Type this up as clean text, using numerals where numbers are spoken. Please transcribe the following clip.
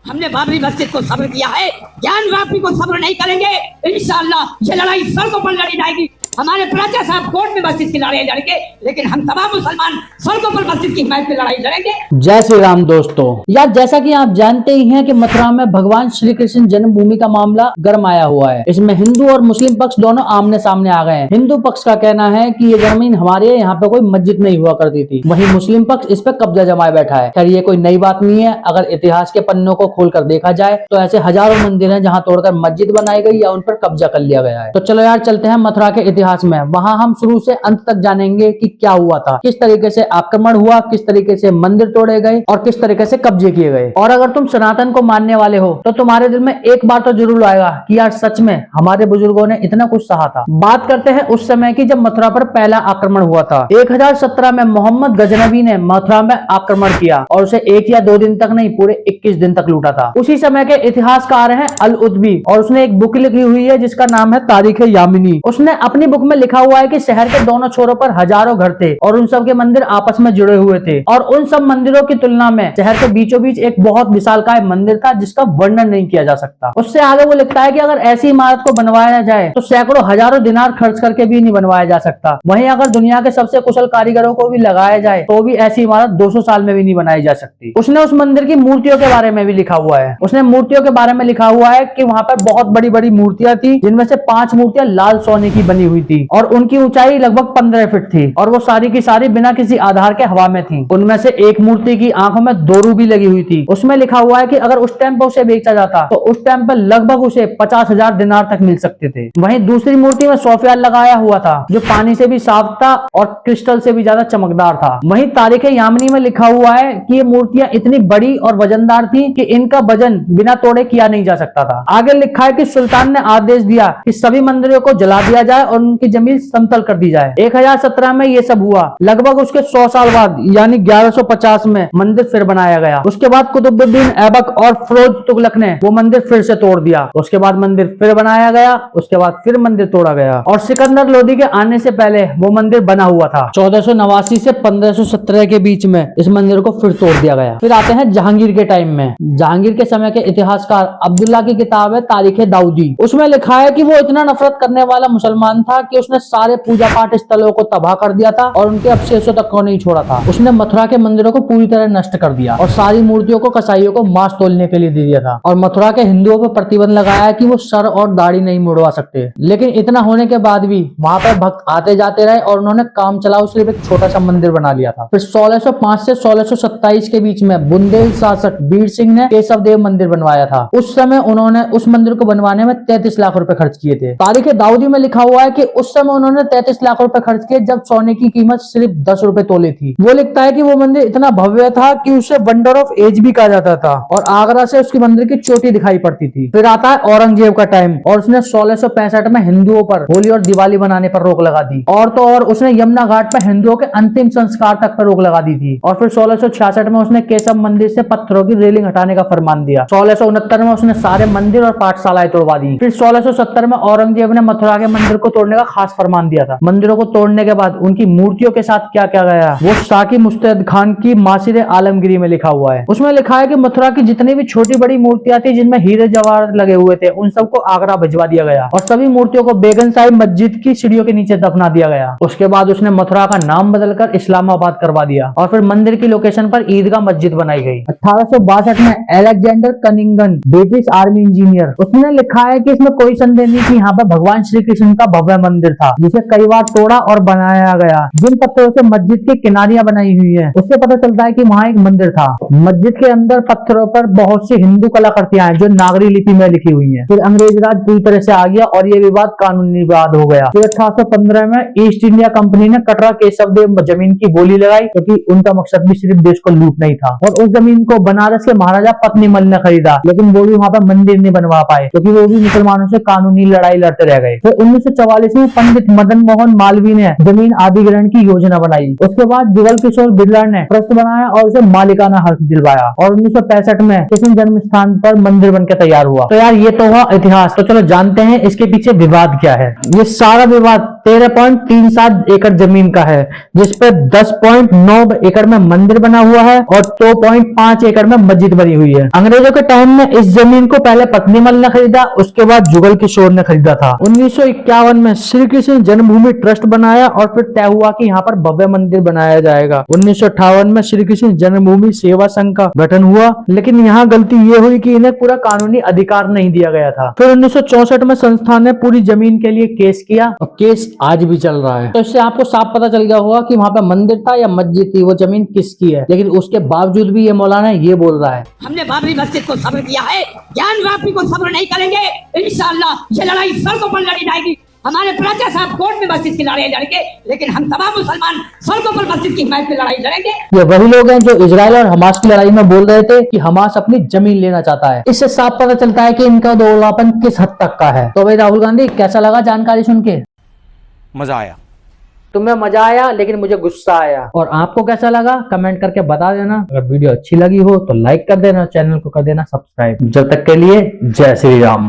हमने बाबरी मस्जिद को सब्र किया है, ज्ञान व्यापी को सब्र नहीं करेंगे। इंशाअल्लाह ये लड़ाई सड़कों पर लड़ी जाएगी। हमारे प्राचा साहब कोर्ट में मस्जिद की लड़ाई लड़ेंगे, लेकिन हम तमाम मुसलमान सड़कों पर मस्जिद की हिमायत में लड़ाई लड़ेंगे। जय श्री राम दोस्तों। यार जैसा कि आप जानते ही हैं कि मथुरा में भगवान श्री कृष्ण जन्मभूमि का मामला गर्म आया हुआ है। इसमें हिंदू और मुस्लिम पक्ष दोनों आमने सामने आ गए हैं। हिंदू पक्ष का कहना है कि ये जमीन हमारे यहाँ पे कोई मस्जिद नहीं हुआ करती थी, वहीं मुस्लिम पक्ष इस पे कब्जा जमाए बैठा है। खैर ये कोई नई बात नहीं है। अगर इतिहास के पन्नों को खोलकर देखा जाए तो ऐसे हजारों मंदिर हैं जहाँ तोड़कर मस्जिद बनाई गई या उन पर कब्जा कर लिया गया है। तो चलो यार चलते हैं मथुरा के इतिहास में। वहाँ हम शुरू से अंत तक जानेंगे कि क्या हुआ था, किस तरीके से आक्रमण हुआ, किस तरीके से मंदिर तोड़े गए और किस तरीके से कब्जे किए गए। और अगर तुम सनातन को मानने वाले हो तो तुम्हारे दिल में एक बार तो जरूर आएगा कि यार सच में हमारे बुजुर्गों ने इतना कुछ सहा था। बात करते हैं उस समय की जब मथुरा पर पहला आक्रमण हुआ था। 1017 में मोहम्मद गजनबी ने मथुरा में आक्रमण किया और उसे 1 या 2 दिन तक नहीं, पूरे 21 दिन तक लूटा था। उसी समय के इतिहासकार हैं अल उद्बी और उसने एक बुक लिखी हुई है जिसका नाम है तारीख यामिनी। उसने अपनी बुक में लिखा हुआ है कि शहर के दोनों छोरों पर हजारों घर थे और उन सब के मंदिर आपस में जुड़े हुए थे और उन सब मंदिरों की तुलना में शहर के बीचों बीच एक बहुत विशालकाय मंदिर था जिसका वर्णन नहीं किया जा सकता। उससे आगे वो लिखता है कि अगर ऐसी इमारत को बनवाया जाए तो सैकड़ों हजारों दिनार खर्च करके भी नहीं बनवाया जा सकता। वहीं अगर दुनिया के सबसे कुशल कारीगरों को भी लगाया जाए तो भी ऐसी इमारत 200 साल में भी नहीं बनाई जा सकती। उसने उस मंदिर की मूर्तियों के बारे में भी लिखा हुआ है। उसने मूर्तियों के बारे में लिखा हुआ है कि वहां पर बहुत बड़ी बड़ी मूर्तियां थी, जिनमें से 5 मूर्तियां लाल सोने की बनी हुई थी और उनकी ऊंचाई लगभग 15 फीट थी और वो सारी की सारी बिना किसी आधार के हवा में थी। उनमें से एक मूर्ति की आंखों में दोरू भी लगी हुई थी। उसमें लिखा हुआ है कि अगर उस टाइम पर उसे बेचा जाता तो उस टाइम पर लगभग उसे 50,000 दिनार तक मिल सकते थे। वहीं दूसरी मूर्ति में सोफिया लगाया हुआ था जो पानी से भी साफ था और क्रिस्टल से भी ज्यादा चमकदार था। वहीं तारीख यामिनी में लिखा हुआ है कि ये मूर्तियां इतनी बड़ी और वजनदार थी कि इनका वजन बिना तोड़े किया नहीं जा सकता था। आगे लिखा है कि सुल्तान ने आदेश दिया कि सभी मंदिरों को जला दिया जाए और उनकी जमीन समतल कर दी जाए। 1017 में ये सब हुआ। लगभग उसके 100 साल बाद यानी 1150 में मंदिर फिर बनाया गया। उसके बाद कुतुबुद्दीन ऐबक और फिरोज तुगलक ने वो मंदिर फिर से तोड़ दिया। उसके बाद मंदिर फिर बनाया गया। उसके बाद फिर मंदिर तोड़ा गया और सिकंदर लोदी के आने से पहले वो मंदिर बना हुआ था। 1489 से 1517 के बीच में इस मंदिर को फिर तोड़ दिया गया। फिर आते हैं जहांगीर के टाइम में। जहांगीर के समय के इतिहासकार अब्दुल्ला की किताब है तारीख दाऊदी। उसमें लिखा है कि वो इतना नफरत करने वाला मुसलमान था कि उसने सारे पूजा पाठ स्थलों को तबाह कर दिया था और उनके अवशेषों तक को नहीं छोड़ा था। उसने मथुरा के मंदिरों को पूरी तरह नष्ट कर दिया और सारी मूर्तियों को कसाईयों को मांस तोलने के लिए दे दिया था और मथुरा के हिंदुओं पर प्रतिबंध लगाया कि वो सर और दाढ़ी नहीं मुड़वा सकते। लेकिन इतना होने के बाद भी वहां पर भक्त आते जाते रहे और उन्होंने काम चलाओ सिर्फ एक छोटा सा मंदिर बना लिया था। फिर 1605 से 1627 के बीच में बुंदेल शासक वीर सिंह ने केशव देव मंदिर बनवाया था। उस समय उन्होंने उस मंदिर को बनवाने में 33 लाख रुपए खर्च किए थे। तारीख दाऊदी में लिखा हुआ है कि उस समय उन्होंने 33 लाख रुपए खर्च किए जब सोने की कीमत सिर्फ 10 रुपए तोले थी। वो लिखता है कि वो मंदिर इतना भव्य था कि उसे वंडर ऑफ एज भी कहा जाता था और आगरा से उसकी मंदिर की चोटी दिखाई पड़ती थी। फिर आता है औरंगजेब का टाइम और उसने 1665 में हिंदुओं पर होली और दिवाली बनाने पर रोक लगा दी और तो और उसने यमुना घाट पर हिंदुओं के अंतिम संस्कार तक पर रोक लगा दी थी। और फिर 1666 में उसने केशव मंदिर से पत्थरों की रेलिंग हटाने का फरमान दिया। 1669 में उसने सारे मंदिर और पाठशालाएं तोड़वा दी। फिर 1670 में औरंगजेब ने मथुरा के मंदिर को तोड़ने का खास फरमान दिया था। मंदिरों को तोड़ने के बाद उनकी मूर्तियों के साथ क्या क्या गया वो साकी मुस्तैद खान की मासिर आलमगिरी में लिखा हुआ है। उसमें लिखा है कि मथुरा की जितनी भी छोटी बड़ी मूर्तियां थी जिनमें हीरे जवाहरात लगे हुए थे उन सबको आगरा भिजवा दिया गया और सभी मूर्तियों को बेगम साहिब मस्जिद की सीढ़ियों के नीचे दफना दिया गया। उसके बाद उसने मथुरा का नाम बदलकर इस्लामाबाद करवा दिया और फिर मंदिर की लोकेशन पर ईदगाह मस्जिद बनाई गई। 1862 में अलेक्जेंडर कनिंगन ब्रिटिश आर्मी इंजीनियर उसने लिखा है कि इसमें कोई संदेह नहीं कि यहाँ पर भगवान श्री कृष्ण का भव्य मंदिर था जिसे कई बार तोड़ा और बनाया गया। जिन पत्थरों से मस्जिद की किनारियां बनाई हुई है उससे पता चलता है कि वहाँ एक मंदिर था। मस्जिद के अंदर पत्थरों पर बहुत सी हिंदू कलाकृतियां हैं जो नागरी लिपि में लिखी हुई है। फिर अंग्रेज राज पूरी तरह से आ गया और ये विवाद कानूनी विवाद हो गया। फिर 1815 में ईस्ट इंडिया कंपनी ने कटरा केशव देव जमीन की बोली लगाई क्योंकि उनका मकसद भी सिर्फ देश को लूटना ही था और उस जमीन को बनारस के महाराजा पत्नीमल ने खरीदा, लेकिन वो भी वहां पर मंदिर नहीं बनवा पाए क्योंकि वो भी मुसलमानों से कानूनी लड़ाई लड़ते रह गए। फिर 1944 में पंडित मदन मोहन मालवीय ने जमीन अधिग्रहण की योजना बनाई। उसके बाद जुगल किशोर बिड़ला ने ट्रस्ट बनाया और उसे मालिकाना हक दिलवाया और 1965 में कृष्ण जन्म स्थान पर मंदिर बनकर तैयार हुआ। तो यार ये तो हुआ इतिहास। तो चलो जानते हैं इसके पीछे विवाद क्या है। ये सारा विवाद 13.37 एकड़ जमीन का है, जिसपे 10.9 एकड़ में मंदिर बना हुआ है और 2.5 एकड़ में मस्जिद बनी हुई है। अंग्रेजों के टाइम में इस जमीन को पहले पत्नीमल ने खरीदा, उसके बाद जुगल किशोर ने खरीदा था। 1951 में श्री कृष्ण जन्मभूमि ट्रस्ट बनाया और फिर तय हुआ कि यहाँ पर भव्य मंदिर बनाया जाएगा। 1958 में श्री कृष्ण जन्मभूमि सेवा संघ का गठन हुआ, लेकिन यहाँ गलती ये हुई कि इन्हें पूरा कानूनी अधिकार नहीं दिया गया था। फिर 1964 में संस्थान ने पूरी जमीन के लिए केस किया और केस आज भी चल रहा है। तो इससे आपको साफ पता चल गया होगा कि वहाँ पे मंदिर था या मस्जिद थी, वो जमीन किसकी है। लेकिन उसके बावजूद भी ये मौलाना ये बोल रहा है, हमने बाबरी मस्जिद को सब्र किया है, ज्ञान व्यापी को सब्र नहीं करेंगे। इंशाअल्लाह ये लड़ाई सड़कों पर लड़ी जाएगी। हमारे प्राचा साहब कोर्ट में मस्जिद की लड़ाई लड़के, लेकिन हम तमाम मुसलमान सड़कों पर मस्जिद की हिमायत में लड़ाई लड़ेंगे। ये वही लोग हैं जो इजराइल और हमास की लड़ाई में बोल रहे थे कि हमास अपनी जमीन लेना चाहता है। इससे साफ पता चलता है कि इनका दोगलापन किस हद तक का है। तो भाई राहुल गांधी, कैसा लगा जानकारी सुन के? मजा आया। तुम्हें मजा आया, लेकिन मुझे गुस्सा आया। और आपको कैसा लगा कमेंट करके बता देना। अगर वीडियो अच्छी लगी हो तो लाइक कर देना, चैनल को कर देना सब्सक्राइब। जब तक के लिए जय श्री राम।